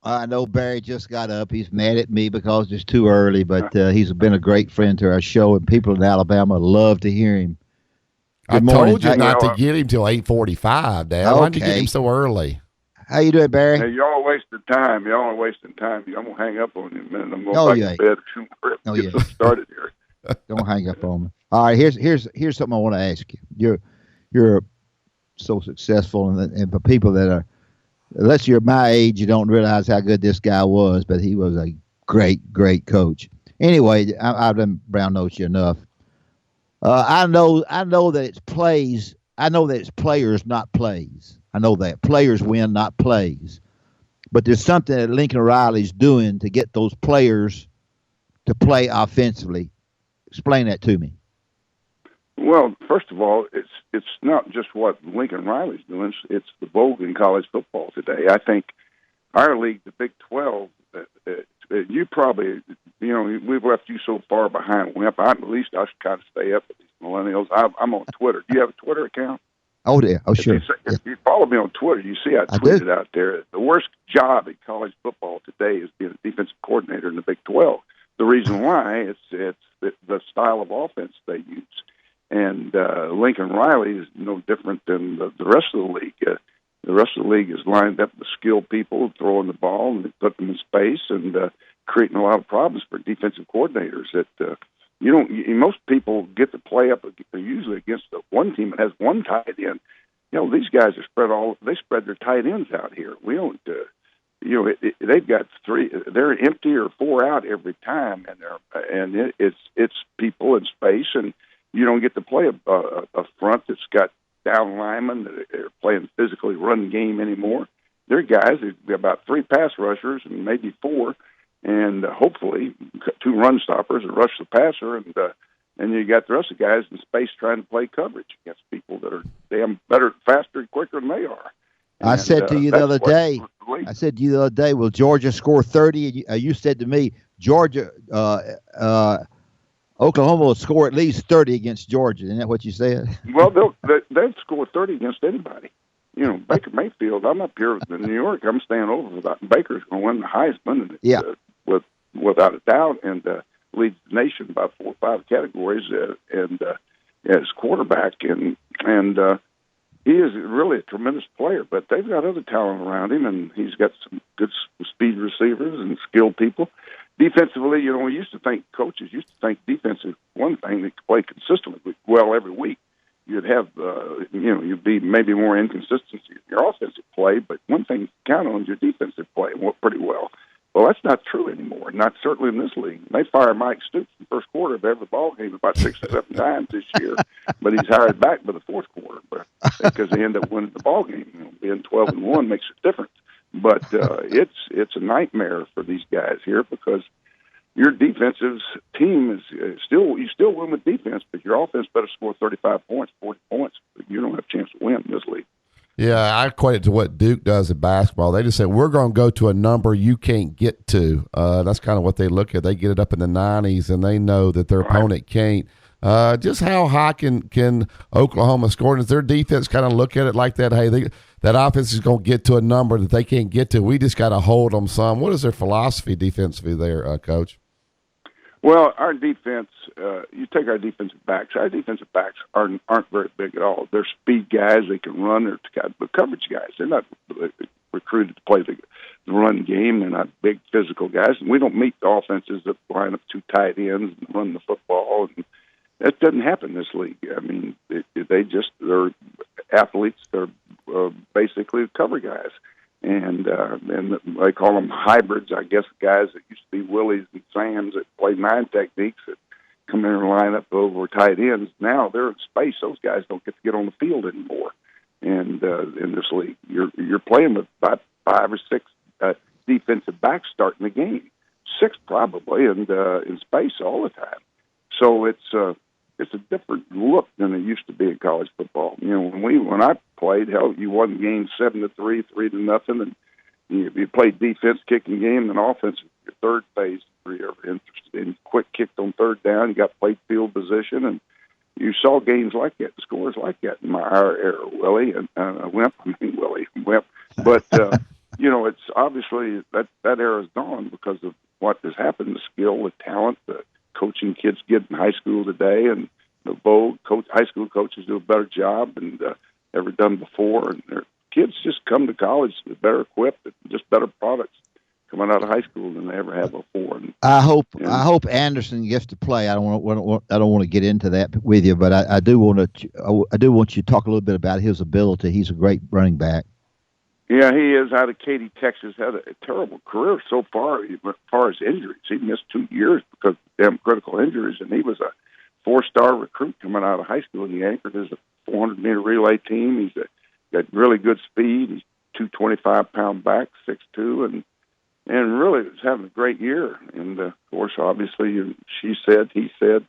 I know Barry just got up. He's mad at me because it's too early, but he's been a great friend to our show, and people in Alabama love to hear him. I Good morning. told you not to get him till 8:45, Dad. Why'd you get him Okay. so early? How you doing, Barry? Hey, y'all wasting time. Y'all are wasting time. I'm gonna hang up on you in a minute. I'm going No, back you to ain't. bed soon. No, Get you something ain't. started here. Don't hang up on me. All right, here's something I want to ask you. You're so successful, and for people that are, unless you're my age, you don't realize how good this guy was. But he was a great coach. Anyway, I've done brown nosed you enough. I know that it's plays. I know that it's players, not plays. I know that players win, not plays. But there's something that Lincoln Riley's doing to get those players to play offensively. Explain that to me. Well, first of all, it's not just what Lincoln Riley's doing. It's the vogue in college football today. I think our league, the Big 12, you probably, we've left you so far behind. At least I should kind of stay up with these millennials. I'm on Twitter. Do you have a Twitter account? Oh, yeah. Oh, sure. If you follow me on Twitter, you see I do. tweeted out there, the worst job in college football today is being a defensive coordinator in the Big 12. The reason why, it's the style of offense they use. And Lincoln Riley is no different than the rest of the league. The rest of the league is lined up with skilled people throwing the ball and put them in space and creating a lot of problems for defensive coordinators. That most people get to play up usually against the one team that has one tight end. These guys are they spread their tight ends out here. We don't. They've got three. They're empty or four out every time, and it's people in space, and you don't get to play a front that's got down linemen that are playing physically run game anymore. They're guys who've got about three pass rushers and maybe four, and hopefully two run stoppers and rush the passer, and you got the rest of the guys in space trying to play coverage against people that are damn better, faster, and quicker than they are. I said to you the other day. Will Georgia score 30? And you said to me, Georgia, Oklahoma will score at least 30 against Georgia. Isn't that what you said? Well, they'll score 30 against anybody. Baker Mayfield, I'm up here in New York. I'm staying over for that. Baker's going to win the Heisman, without a doubt, and leads the nation by 4 or 5 categories, as quarterback. And he is really a tremendous player, but they've got other talent around him, and he's got some good speed receivers and skilled people. Defensively, coaches used to think defense is one thing that could play consistently well every week. You'd have, you'd be maybe more inconsistency in your offensive play, but one thing you count on is your defensive play pretty well. Well, that's not true anymore, not certainly in this league. They fired Mike Stoops in the first quarter of every ball game about 6 or 7 times this year, but he's hired back by the fourth quarter because they end up winning the ball game. Being 12-1 makes a difference. But it's a nightmare for these guys here because your defensive team is you still win with defense, but your offense better score 35 points, 40 points. You don't have a chance to win in this league. Yeah, I equate it to what Duke does in basketball. They just say, we're going to go to a number you can't get to. That's kind of what they look at. They get it up in the 90s, and they know that their opponent can't. Just how high can Oklahoma score? Does their defense kind of look at it like that? Hey, that offense is going to get to a number that they can't get to. We just got to hold them some. What is their philosophy defensively there, Coach? Well, our defense, you take our defensive backs. Our defensive backs aren't very big at all. They're speed guys. They can run. They're coverage guys. They're not recruited to play the run game. They're not big physical guys. And we don't meet the offenses that line up 2 tight ends and run the football. And that doesn't happen in this league. I mean, they're athletes. They're basically cover guys. And they call them hybrids, I guess, guys that used to be Willies and Sams that play 9 techniques that come in and line up over tight ends. Now they're in space. Those guys don't get to get on the field anymore. And in this league, you're playing with about 5 or 6 defensive backs starting the game, 6 probably, and in space all the time. So it's a different look than it used to be in college football. When I played, hell, you won games 7-3, 3-0, and you played defense, kicking game, and offense. Your third phase, where you're interested in quick kicked on third down. You got played field position, and you saw games like that, scores like that in our era, Willie and Wimp. But it's obviously that era's gone because of what has happened, the skill, the talent, the coaching kids get in high school today, and the high school coaches do a better job and ever done before, and their kids just come to college better equipped, and just better products coming out of high school than they ever have before. And I hope Anderson gets to play. I don't want to get into that with you, but I do want you to talk a little bit about his ability. He's a great running back. Yeah, he is out of Katy, Texas. Had a terrible career so far. As far as injuries, he missed 2 years because of damn critical injuries, and he was a 4-star recruit coming out of high school. And he anchored as a 400-meter relay team. He's got really good speed. He's 225-pound back, 6'2", and really was having a great year. And of course, obviously, he said,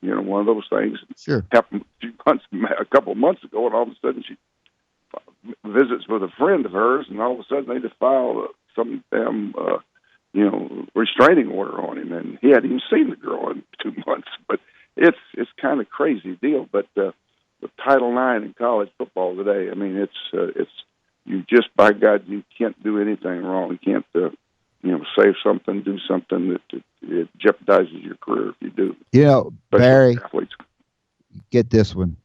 one of those things. Sure. Happened a couple of months ago, and all of a sudden she visits with a friend of hers, and all of a sudden they just filed some damn, restraining order on him, and he hadn't even seen the girl in 2 months. But it's kind of crazy deal. But with Title IX in college football today, I mean, it's you just, by God, you can't do anything wrong. You can't say something, do something that it jeopardizes your career if you do. Barry, get this one.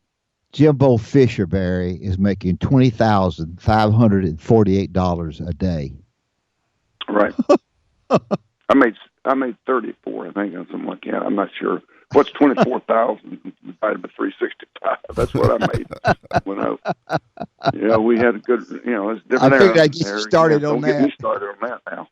Jimbo Fisher, Barry, is making $20,548 a day. Right. I made 34, I think, or something like that. I'm not sure. What's 24,000 divided by 365? That's what I made. When we had a good, it's different. I figured I'd get you started on that. Get me started on that now.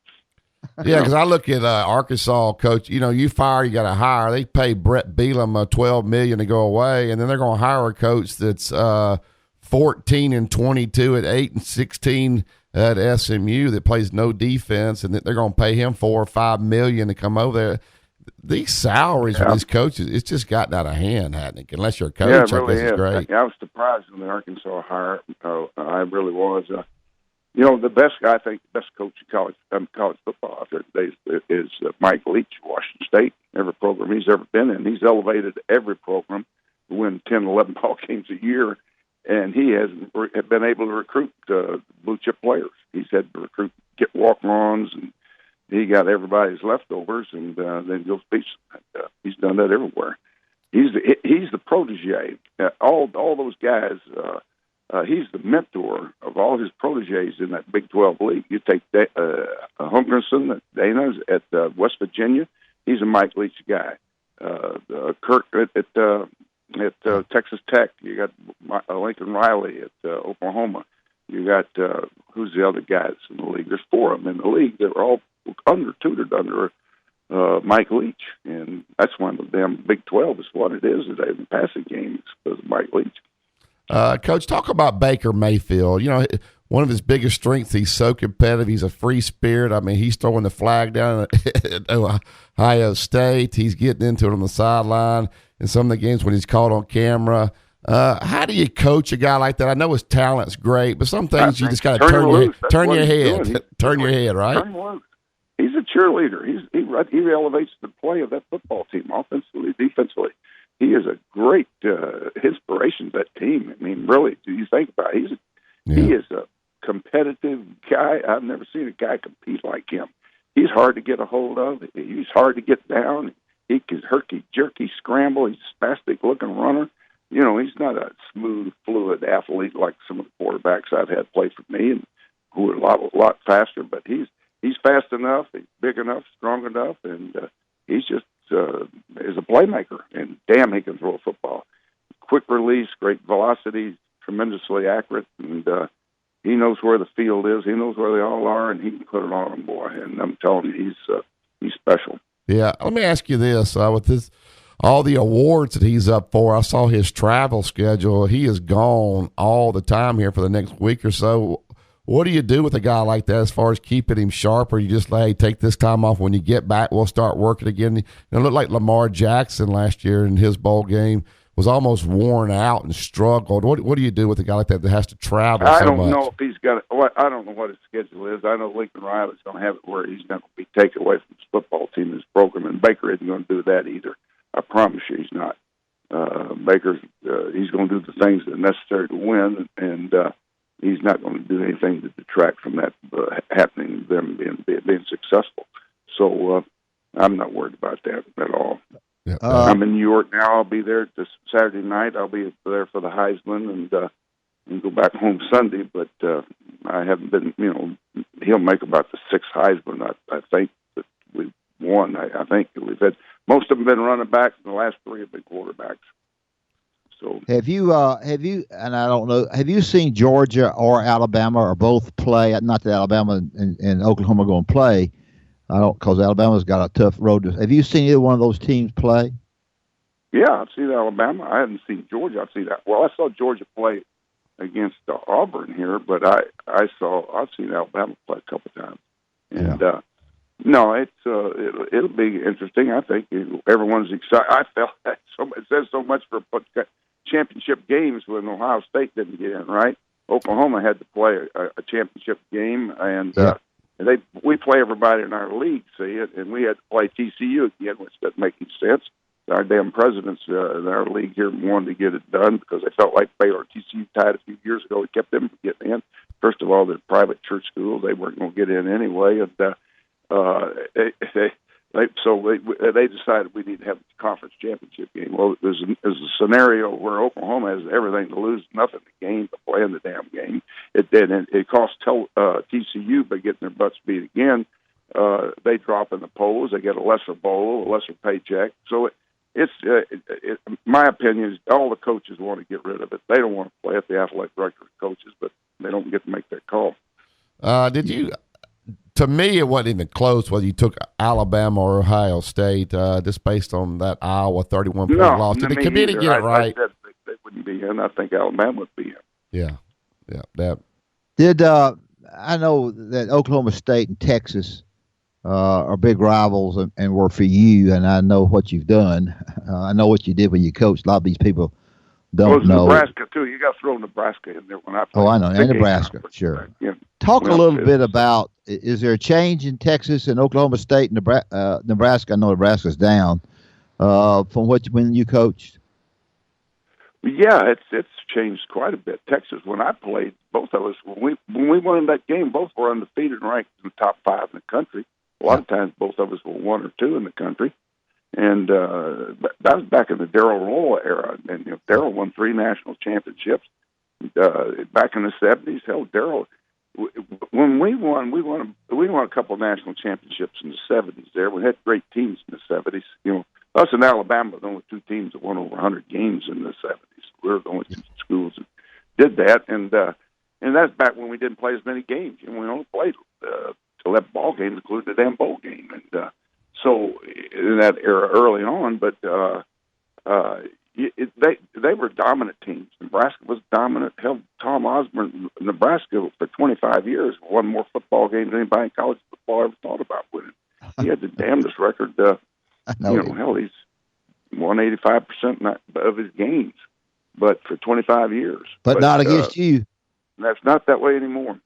Yeah, because I look at Arkansas coach. You fire, you got to hire. They pay Brett Bielema $12 million to go away, and then they're going to hire a coach that's 14-22 at 8-16 at SMU that plays no defense, and they're going to pay him $4 or $5 million to come over there. These salaries for these coaches, it's just gotten out of hand, hasn't it? Unless you're a coach, yeah, it really I guess it's great. I was surprised when the Arkansas hire. I really was. The best guy, I think, the best coach in college football out there today is Mike Leach, Washington State. Every program he's ever been in, he's elevated every program to win 10, 11 ball games a year, and he has been able to recruit blue chip players. He's had to get walk-ons, and he got everybody's leftovers, and then goes beat. He's done that everywhere. He's the protege. All those guys. He's the mentor of all his proteges in that Big 12 league. You take Hungerson at Dana's at West Virginia. He's a Mike Leach guy. Kirk at Texas Tech. You got Lincoln Reilly at Oklahoma. You got who's the other guys in the league? There's 4 of them in the league. They're all tutored under Mike Leach, and that's one of them. Big 12 is what it is today. The passing game is because of Mike Leach. Coach, talk about Baker Mayfield. One of his biggest strengths, he's so competitive. He's a free spirit. I mean, he's throwing the flag down at Ohio State. He's getting into it on the sideline in some of the games when he's caught on camera. How do you coach a guy like that? I know his talent's great, but some things you just got to turn your head. Turn your head, right? Turn loose. He's a cheerleader. He elevates the play of that football team, offensively, defensively. He is a great inspiration to that team. I mean, really, do you think about it? He is a competitive guy. I've never seen a guy compete like him. He's hard to get a hold of. He's hard to get down. He can herky-jerky scramble. He's a spastic-looking runner. He's not a smooth, fluid athlete like some of the quarterbacks I've had play for me and who are a lot faster. But he's fast enough. He's big enough, strong enough, and he's just is a playmaker, and damn, he can throw a football. Quick release, great velocity, tremendously accurate, and he knows where the field is. He knows where they all are, and he can put it on them, boy. And I'm telling you, he's special. Yeah, let me ask you this: with all the awards that he's up for, I saw his travel schedule. He is gone all the time here for the next week or so. What do you do with a guy like that as far as keeping him sharp, or you just hey, take this time off? When you get back, we'll start working again? It looked like Lamar Jackson last year in his bowl game was almost worn out and struggled. What do you do with a guy like that has to travel so much? I don't know if he's got I don't know what his schedule is. I know Lincoln Riley's going to have it where he's not going to be taken away from his football team, his program, and Baker isn't going to do that either. I promise you he's not. Baker's he's going to do the things that are necessary to win, and he's not going to do anything to detract from that happening, them being successful. So I'm not worried about that at all. Yeah. I'm in New York now. I'll be there this Saturday night. I'll be there for the Heisman and go back home Sunday. But I haven't been. He'll make about the sixth Heisman. I think that we've won. I think we've had most of them been running backs, and the last three have been quarterbacks. So have you and I don't know, have you seen Georgia or Alabama or both play? Not that Alabama and Oklahoma are going to play. I don't, because Alabama's got a tough road to. Have you seen either one of those teams play? Yeah, I've seen Alabama. I haven't seen Georgia. I've seen that. Well, I saw Georgia play against Auburn here, but I've seen Alabama play a couple times, and no, it'll be interesting. I think everyone's excited. I felt that it says so much for championship games when Ohio State didn't get in, right? Oklahoma had to play a championship game, and we play everybody in our league, see it, and we had to play TCU again, which doesn't make any sense. Our damn presidents in our league here wanted to get it done because they felt like Baylor TCU tied a few years ago. It kept them from getting in. First of all, they're private church schools; they weren't going to get in anyway, and they decided we need to have a conference championship game. Well, there's a scenario where Oklahoma has everything to lose, nothing to gain, but playing the damn game. It cost TCU by getting their butts beat again. They drop in the polls. They get a lesser bowl, a lesser paycheck. So my opinion is all the coaches want to get rid of it. They don't want to play it. The athletic director coaches, but they don't get to make that call. Did you? To me, it wasn't even close whether you took Alabama or Ohio State, just based on that Iowa 31-point loss. Did the committee get it right? I said they wouldn't be in. I think Alabama would be in. Yeah. That. Did I know that Oklahoma State and Texas are big rivals and were for you, and I know what you've done. I know what you did when you coached. A lot of these people don't know. Nebraska, too. You got to throw Nebraska in there when I played. Oh, I know. And Nebraska, sure. Yeah. Talk a little bit about, is there a change in Texas and Oklahoma State and Nebraska? I know Nebraska's down from when you coached. Yeah, it's changed quite a bit. Texas, when I played, both of us, when we won that game, both were undefeated and ranked in the top 5 in the country. A lot of times, both of us were 1 or 2 in the country. And that was back in the Darrell Roll era. And Darrell won 3 national championships back in the 70s. Hell, Darrell, when we won a couple of national championships in the 70s there. We had great teams in the 70s. Us and Alabama were the only 2 teams that won over 100 games in the 70s. We were the only 2 schools that did that. And that's back when we didn't play as many games. We only played 11 ball games, including the damn bowl game. And so in that era early on, but they were dominant teams. Nebraska was dominant. Hell, Tom Osborne, Nebraska for 25 years won more football games than anybody in college football ever thought about winning. He had the damnedest record. Hell, he's won 85% of his games, but for 25 years. But not against you. That's not that way anymore.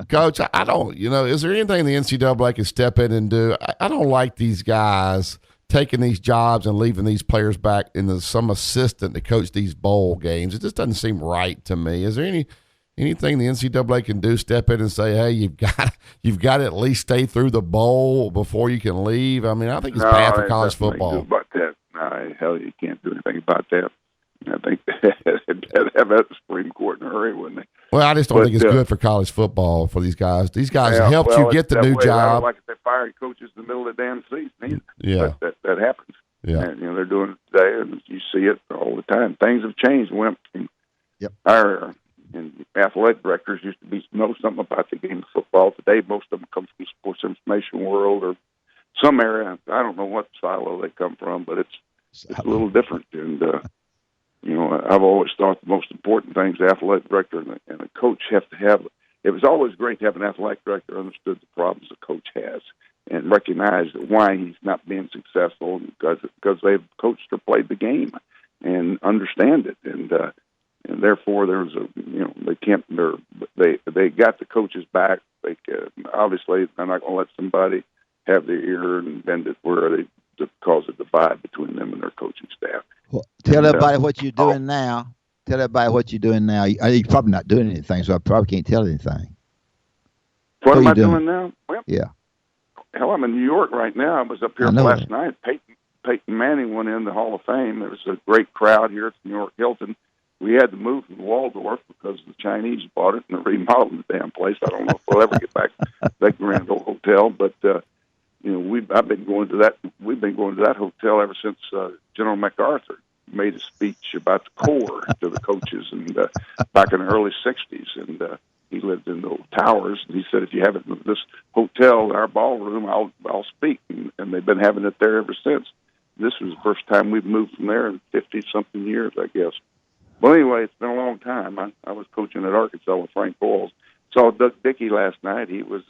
Coach, I don't, is there anything the NCAA can step in and do? I don't like these guys taking these jobs and leaving these players back into some assistant to coach these bowl games. It just doesn't seem right to me. Is there anything the NCAA can do? Step in and say, hey, you've got to at least stay through the bowl before you can leave. I mean, I think it's bad for college football. About that. No, hell, you can't do anything about that. I think they'd have that Supreme Court in a hurry, wouldn't they? Well, I just don't think it's good for college football for these guys. These guys helped you get the new job. I don't like if they fire coaches in the middle of the damn season either. Yeah. That happens. Yeah. And, they're doing it today, and you see it all the time. Things have changed. Went from our era, and athletic directors used to know something about the game of football. Today, most of them come from the sports information world or some area. I don't know what silo they come from, but it's a little different. And, I've always thought the most important things the athletic director and a coach have to have. It was always great to have an athletic director who understood the problems the coach has and recognized why he's not being successful because they've coached or played the game and understand it. And therefore there's they got the coaches back. Obviously they're not going to let somebody have their ear and bend it where they cause a divide between them and their coaching staff. Well, tell everybody what you're doing now. Tell everybody what you're doing now. You're probably not doing anything, so I probably can't tell anything. What am I doing now? Well, yeah. Hell, I'm in New York right now. I was up here last night. Peyton Manning went in the Hall of Fame. There was a great crowd here at the York Hilton. We had to move from Waldorf because the Chinese bought it and they're remodeling the damn place. I don't know if we'll ever get back to that grand old hotel, but we've been going to that hotel ever since General MacArthur made a speech about the Corps to the coaches, and back in the early '60s, and he lived in the towers. And he said, "If you have it in this hotel, our ballroom, I'll speak." And they've been having it there ever since. This was the first time we've moved from there in 50-something years, I guess. Well, anyway, it's been a long time. I was coaching at Arkansas with Frank Boyles. Saw Doug Dickey last night. He was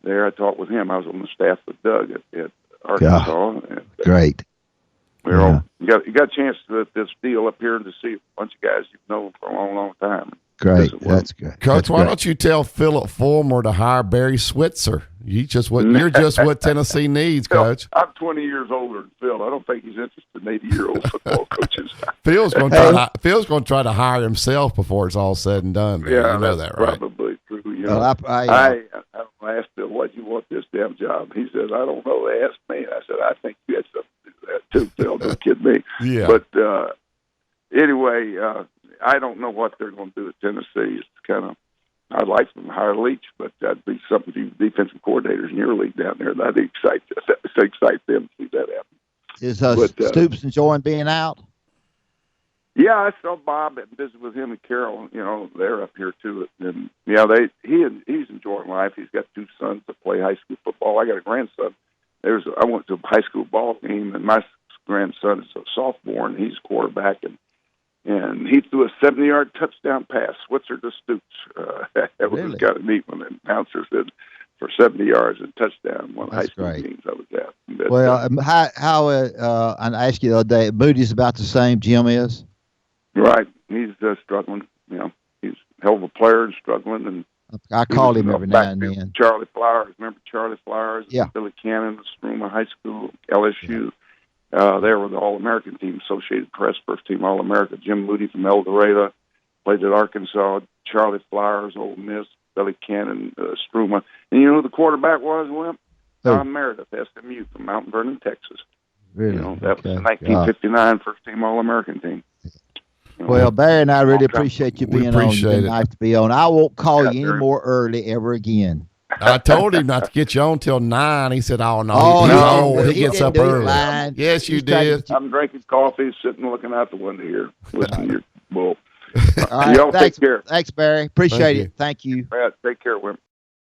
there. I talked with him. I was on the staff with Doug at Arkansas. And, great. You got a chance to this deal up here to see a bunch of guys you've known for a long, long time. Great. That's good. Coach, why don't you tell Philip Fulmer to hire Barry Switzer? You're just what Tennessee needs, Coach. I'm 20 years older than Phil. I don't think he's interested in 80-year-old football coaches. Phil's going to try to hire himself before it's all said and done. Man. Yeah, you know that, right? Probably true. I asked Phil, "Why'd you want this damn job?" He said, "I don't know. They asked me." I said, "I think you had something to do with that too, Phil. Don't kid me." Yeah. But anyway, I don't know what they're going to do at Tennessee. It's kind of, I'd like them to hire Leach, but that'd be something to defensive coordinators in your league down there. That'd excite them to see that happen. Is Stoops enjoying being out? Yeah, I saw Bob and visited with him and Carol. They're up here too, and he's enjoying life. He's got 2 sons that play high school football. I got a grandson. I went to a high school ball game, and my grandson is a sophomore, and he's quarterback, and he threw a 70-yard touchdown pass, Switzer to Stoops. That was kind of neat when the announcer said for 70 yards and touchdown. One of the high school games I was at. Well, how I asked you the other day, Moody's about the same Jim is? Right. He's struggling. He's a hell of a player and struggling. And I called him every now and then. Charlie Flowers. Remember Charlie Flowers? Yeah. Billy Cannon, Struma High School, LSU. Yeah. They were the All-American team, Associated Press, first team All-America. Jim Moody from El Dorado played at Arkansas. Charlie Flowers, Ole Miss. Billy Cannon, Struma. And you know who the quarterback was, Wimp? Tom Meredith, SMU from Mount Vernon, Texas. Really? That was the 1959 first team All-American team. Well, Barry and I really appreciate you being on. It's been nice to be on. I won't call you any more early ever again. I told him not to get you on till 9. He said, "Oh no, he gets up early." Yes, you did. I'm drinking coffee, sitting looking out the window here, listening to your bull. All right, y'all take care. Thanks, Barry. Appreciate it. Thank you. Yeah, take care, Wimp.